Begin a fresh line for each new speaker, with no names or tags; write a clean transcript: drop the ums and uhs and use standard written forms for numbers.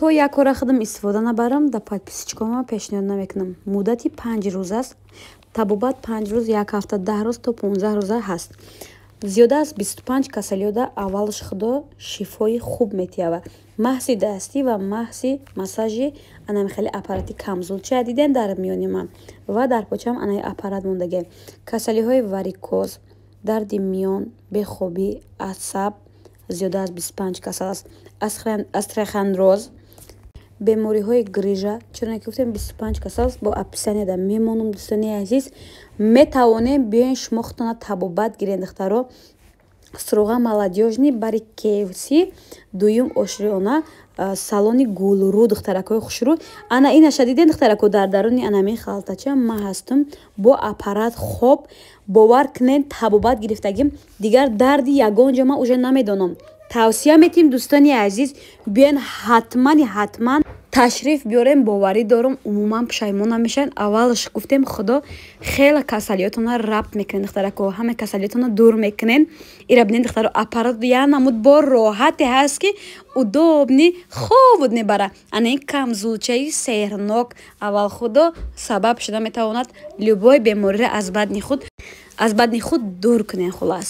то як кора худам истифода набарам да подписчикома пешниҳод намекунам. Муддати 5 рӯз аст. Табобат 5 рӯз, як ҳафта 10 рӯз то 15 рӯза ҳаст. Зиёда аз 25 касалиёда аввалш худо шифои хуб метиҳава. Маҳси дастӣ ва маҳси массажи анами хеле аппарати камзулча диден дар миёни ман ва дар почам анаи аппарат мондаге. Касалиҳои варикоз, дарди миён, бехобӣ, асаб зиёда аз 25 касал аст. Астрахандроз, бемориҳои грижа, чуно ки гуфтем 25 касал аст. Бо описание да мемонам дӯстони азиз. Метавонем биёен шумо худтона табобат гирен духтаро. Сруға молодежни бари кевси дуюм ошриона салони гулрӯ духтаракҳои хушрӯ. Ана инаша диден духтарако дар даруни анами халтача ма ҳастум бо аппарат хоб. Бовар кунед табобат гирифтагим дигар дарди ягон ҷо ма уже намедонам. тавсия метиҳем дӯстони азиз биёен ҳатман ташриф биёрем. боварӣ дорам умуман пушаймон намешавед. аввалш гуфтем худо хеле касалиётона рабт мекунед духтарако, ҳама касалиётона дур мекунед. ира бинед духтаро аппарат я намуд бо роҳате ҳаст ки удобни хубуд мебара. ана ин камзулчаи сеҳрнок аввал худо сабаб шуда метавонад любой бемориро аз бадни худ дур кунед. хулас